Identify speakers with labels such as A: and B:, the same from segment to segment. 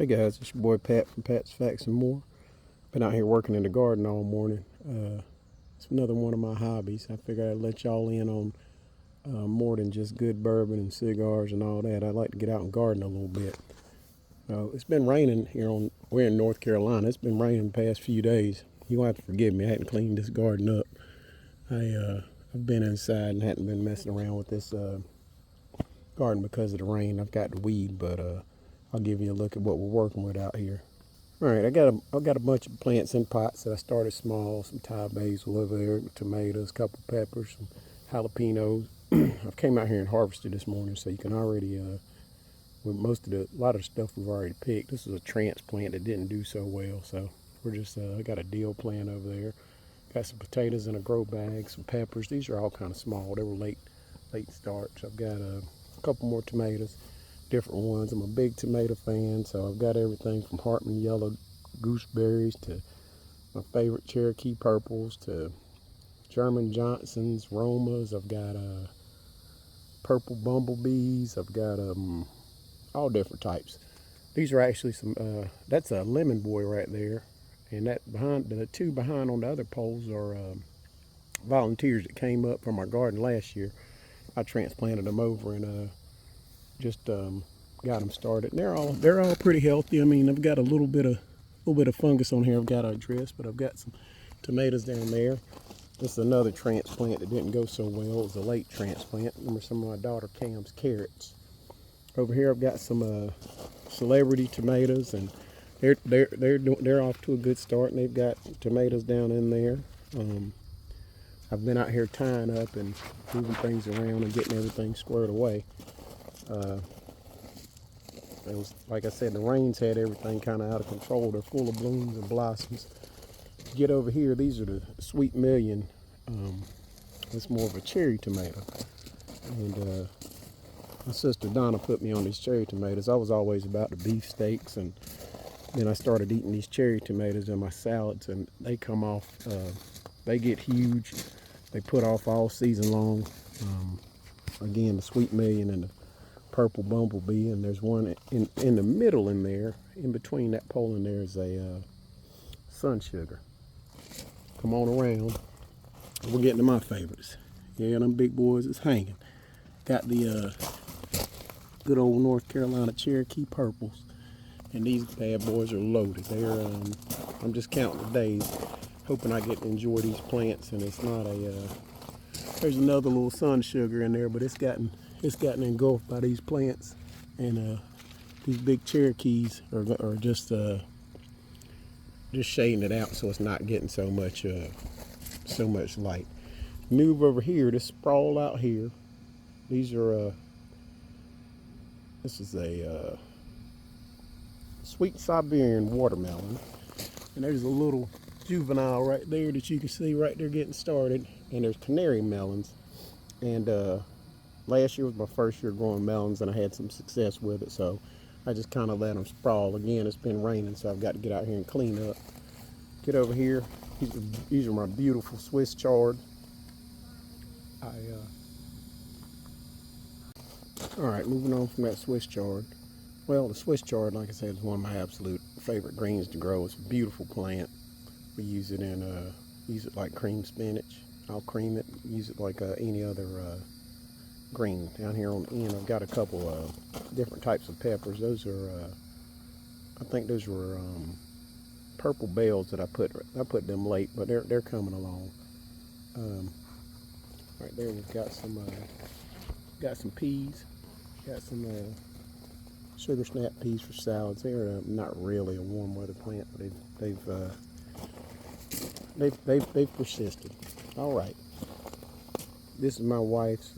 A: Hey guys, it's your boy Pat from Pat's Facts and More. Been out here working in the garden all morning. It's another one of my hobbies. I figured I'd let y'all in on more than just good bourbon and cigars and all that. I like to get out and garden a little bit. It's been raining here we're in North Carolina. It's been raining the past few days. You'll have to forgive me. I hadn't cleaned this garden up. I've been inside and hadn't been messing around with this garden because of the rain. I've got the weed, but I'll give you a look at what we're working with out here. All right, I got a bunch of plants in pots that I started small. Some Thai basil over there, tomatoes, a couple peppers, some jalapenos. I've came out here and harvested this morning, so you can already with a lot of the stuff we've already picked. This is a transplant that didn't do so well, so we're just I got a dill plant over there. Got some potatoes in a grow bag, some peppers. These are all kind of small. They were late starts. I've got a couple more tomatoes, different ones. I'm a big tomato fan, so I've got everything from Hartman yellow gooseberries to my favorite Cherokee purples to German Johnsons, Romas. I've got purple bumblebees. I've got all different types. These are actually that's a lemon boy right there, and that behind the two behind on the other poles are volunteers that came up from our garden last year. I transplanted them over and just got them started. And they're all pretty healthy. I mean, I've got a little bit of fungus on here I've got to address, but I've got some tomatoes down there. This is another transplant that didn't go so well. It was a late transplant. Remember some of my daughter Cam's carrots. Over here I've got some celebrity tomatoes, and they're off to a good start, and they've got tomatoes down in there. I've been out here tying up and moving things around and getting everything squared away. It was, like I said, the rains had everything kind of out of control. They're full of blooms and blossoms. Get over here, these are the Sweet Million. It's more of a cherry tomato. And my sister Donna put me on these cherry tomatoes. I was always about the beefsteaks, and then I started eating these cherry tomatoes in my salads, and they come off, they get huge. They put off all season long. Again, the Sweet Million and the purple bumblebee, and there's one in the middle in there, in between that pole and there is a sun sugar. Come on around. We're getting to my favorites. Yeah, them big boys is hanging. Got the good old North Carolina Cherokee purples, and these bad boys are loaded. I'm just counting the days, hoping I get to enjoy these plants. And it's not there's another little sun sugar in there, but it's gotten engulfed by these plants, and these big Cherokees are just shading it out so it's not getting so much light. Move over here, this sprawl out here. These are this is a sweet Siberian watermelon, and there's a little juvenile right there that you can see right there getting started. And there's canary melons, and last year was my first year growing melons, and I had some success with it, so I just kind of let them sprawl. Again, it's been raining, so I've got to get out here and clean up. Get over here. These are my beautiful Swiss chard. All right, moving on from that Swiss chard. Well, the Swiss chard, like I said, is one of my absolute favorite greens to grow. It's a beautiful plant. We use it like cream spinach. I'll cream it. Use it like any other green. Down here on the end, I've got a couple different types of peppers. Those are, I think those were purple bells that I put them late, but they're coming along. Right there, we've got some peas. Got some sugar snap peas for salads. They're not really a warm weather plant, but they've persisted. All right. This is my wife's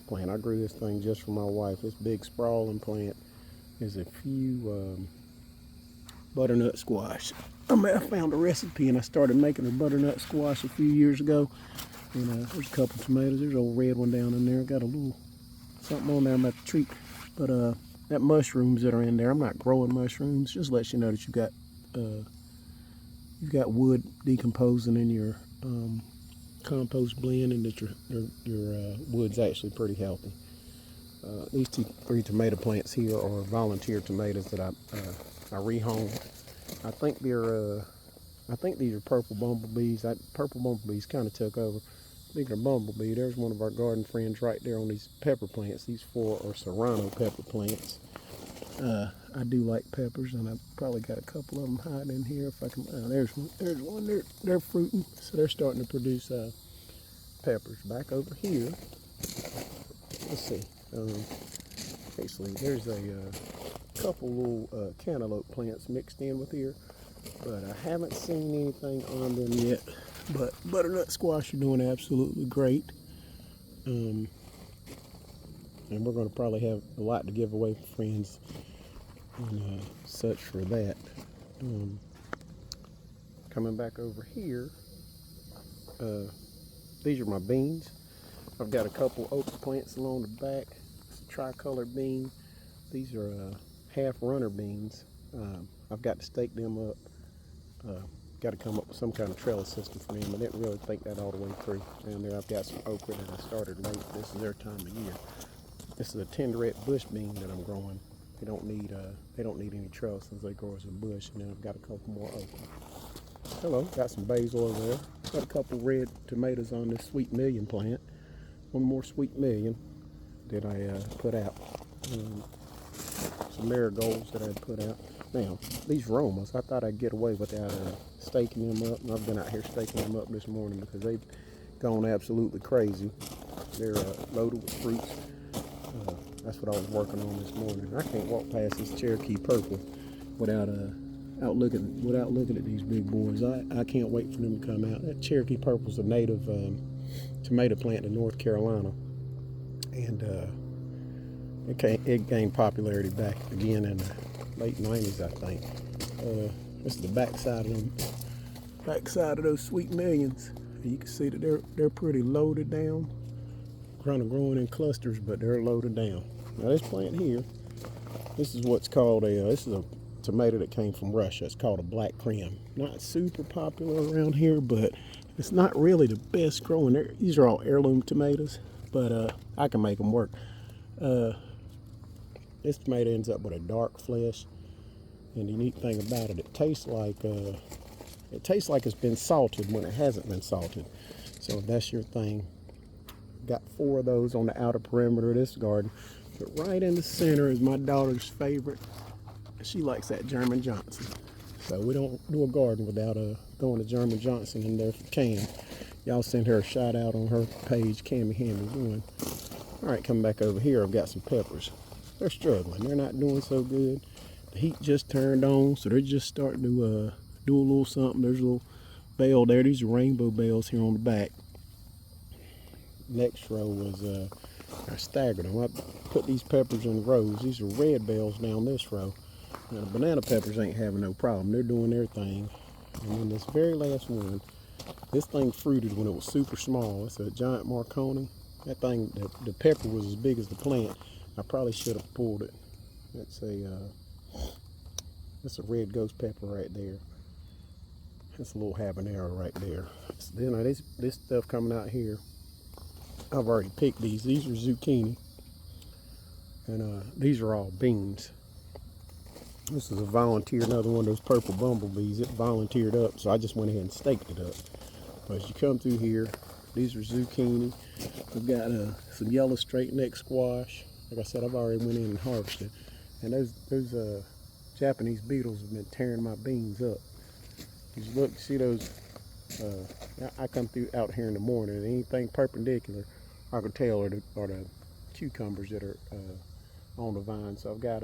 A: plant. I grew this thing just for my wife. This big sprawling plant is a few butternut squash. I found a recipe and I started making a butternut squash a few years ago. And there's a couple tomatoes. There's a old red one down in there. Got a little something on there I'm about to treat. But that mushrooms that are in there, I'm not growing mushrooms. Just lets you know that you've got wood decomposing in your compost blend, and that your wood's actually pretty healthy. These three tomato plants here are volunteer tomatoes that I rehomed. I think these are purple bumblebees. Purple bumblebees kind of took over. Speaking of bumblebee, there's one of our garden friends right there on these pepper plants. These 4 are serrano pepper plants. I do like peppers, and I've probably got a couple of them hiding in here. If I can, there's one. They're fruiting, so they're starting to produce peppers. Back over here, let's see. Actually, there's a couple little cantaloupe plants mixed in with here, but I haven't seen anything on them yet. But butternut squash are doing absolutely great. And we're going to probably have a lot to give away for friends and such for that. Coming back over here, these are my beans. I've got a couple oak plants along the back. It's a tricolor bean. These are half runner beans. I've got to stake them up. Got to come up with some kind of trellis system for them. I didn't really think that all the way through. Down there I've got some okra that I started late. This is their time of year. This is a tenderette bush bean that I'm growing. They don't need any trellises. They grow as a bush. And then I've got a couple more okra. Hello, got some basil over there. Got a couple red tomatoes on this sweet million plant. One more sweet million that I put out. Some marigolds that I put out. Now, these Romas, I thought I'd get away without staking them up. And I've been out here staking them up this morning because they've gone absolutely crazy. They're loaded with fruits. That's what I was working on this morning. I can't walk past this Cherokee purple without looking at these big boys. I can't wait for them to come out. That Cherokee purple is a native tomato plant in North Carolina, and it gained popularity back again in the late 90s, I think. This is the backside of those sweet millions. You can see that they're pretty loaded down, kind of growing in clusters, but they're loaded down. Now this plant here, this is what's called this is a tomato that came from Russia. It's called a black Krim. Not super popular around here, but it's not really the best growing. These are all heirloom tomatoes, but I can make them work. This tomato ends up with a dark flesh, and the neat thing about it, it tastes like it's been salted when it hasn't been salted. So if that's your thing, got 4 of those on the outer perimeter of this garden. But right in the center is my daughter's favorite. She likes that German Johnson. So we don't do a garden without throwing a German Johnson in there for Cam. Y'all send her a shout out on her page, Cammy Hammy 1. All right, coming back over here, I've got some peppers. They're struggling. They're not doing so good. The heat just turned on, so they're just starting to do a little something. There's a little bell there. These are rainbow bells here on the back. Next row was I staggered them. I put these peppers in rows. These are red bells down this row. Now the banana peppers ain't having no problem. They're doing their thing. And then this very last one, this thing fruited when it was super small. It's a giant Marconi. That thing, the pepper was as big as the plant. I probably should have pulled it. That's a red ghost pepper right there. That's a little habanero right there. Then this stuff coming out here, I've already picked these. These are zucchini, and these are all beans. This is a volunteer, another one of those purple bumblebees. It volunteered up, so I just went ahead and staked it up. But as you come through here, these are zucchini. We've got some yellow straight neck squash. Like I said, I've already went in and harvested. And those Japanese beetles have been tearing my beans up. You look, see those? I come through out here in the morning, and anything perpendicular, I can tell are the cucumbers that are on the vine. So I've got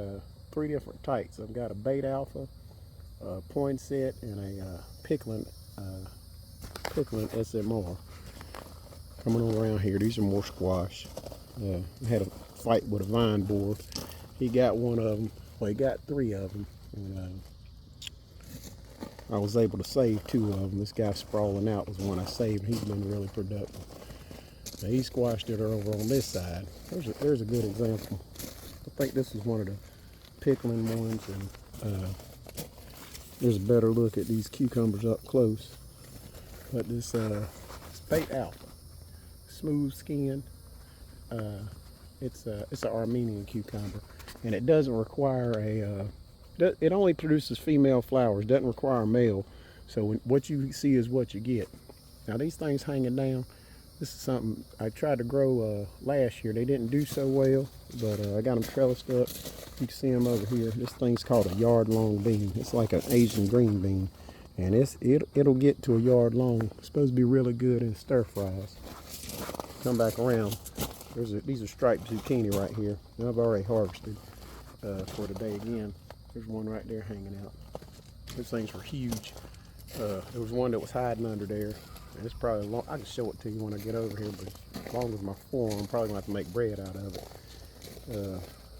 A: 3 different types. I've got a bait alpha, a poinsett, and a pickling SMR. Coming on around here, these are more squash. I had a fight with a vine boar. He got one of them. Well, he got 3 of them. And, I was able to save 2 of them. This guy sprawling out was one I saved. He's been really productive. Now, he squashed it over on this side. There's a good example. I think this is one of the pickling ones, and there's a better look at these cucumbers up close. But this bait alpha, smooth skin, It's an Armenian cucumber, and it doesn't require it only produces female flowers, doesn't require a male. So what you see is what you get. Now these things hanging down, this is something I tried to grow last year. They didn't do so well, but I got them trellised up. You can see them over here. This thing's called a yard-long bean. It's like an Asian green bean, and it'll get to a yard long. It's supposed to be really good in stir fries. Come back around. These are striped zucchini right here. And I've already harvested for today again. There's one right there hanging out. Those things were huge. There was one that was hiding under there. And it's probably long. I can show it to you when I get over here, but as long as my forearm, I'm probably gonna have to make bread out of it.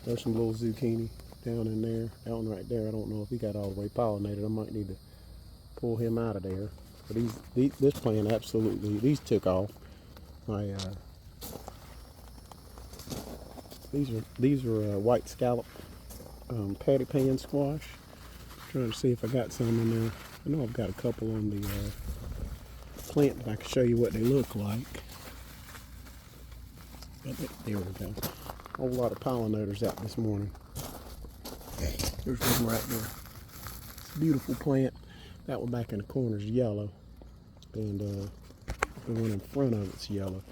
A: There's some little zucchini down in there. That one right there, I don't know if he got all the way pollinated. I might need to pull him out of there. But this plant absolutely, these took off. These are white scallop patty pan squash. Trying to see if I got some in there. I know I've got a couple on the plant, but I can show you what they look like. There we go. A whole lot of pollinators out this morning. There's one right there. It's a beautiful plant. That one back in the corner is yellow, and the one in front of it's yellow.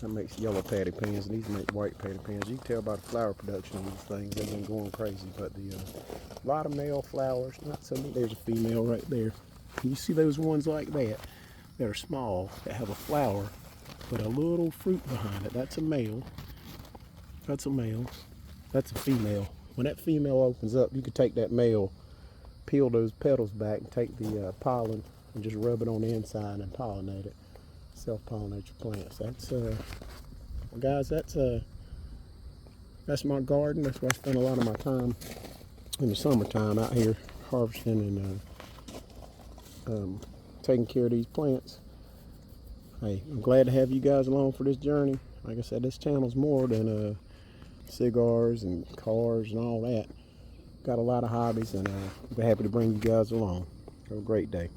A: That makes yellow patty pans, and these make white patty pans. You can tell by the flower production on these things. They've been going crazy, but a lot of male flowers. Not so many. There's a female right there. You see those ones like that are small, that have a flower, but a little fruit behind it. That's a male. That's a male. That's a female. When that female opens up, you can take that male, peel those petals back, and take the pollen and just rub it on the inside and pollinate it. Self-pollinate your plants. That's well, guys, that's my garden. That's where I spend a lot of my time in the summertime, out here harvesting and taking care of these plants. Hey, I'm glad to have you guys along for this journey. Like I said, this channel's more than cigars and cars and all that. Got a lot of hobbies, and I'll be happy to bring you guys along. Have a great day.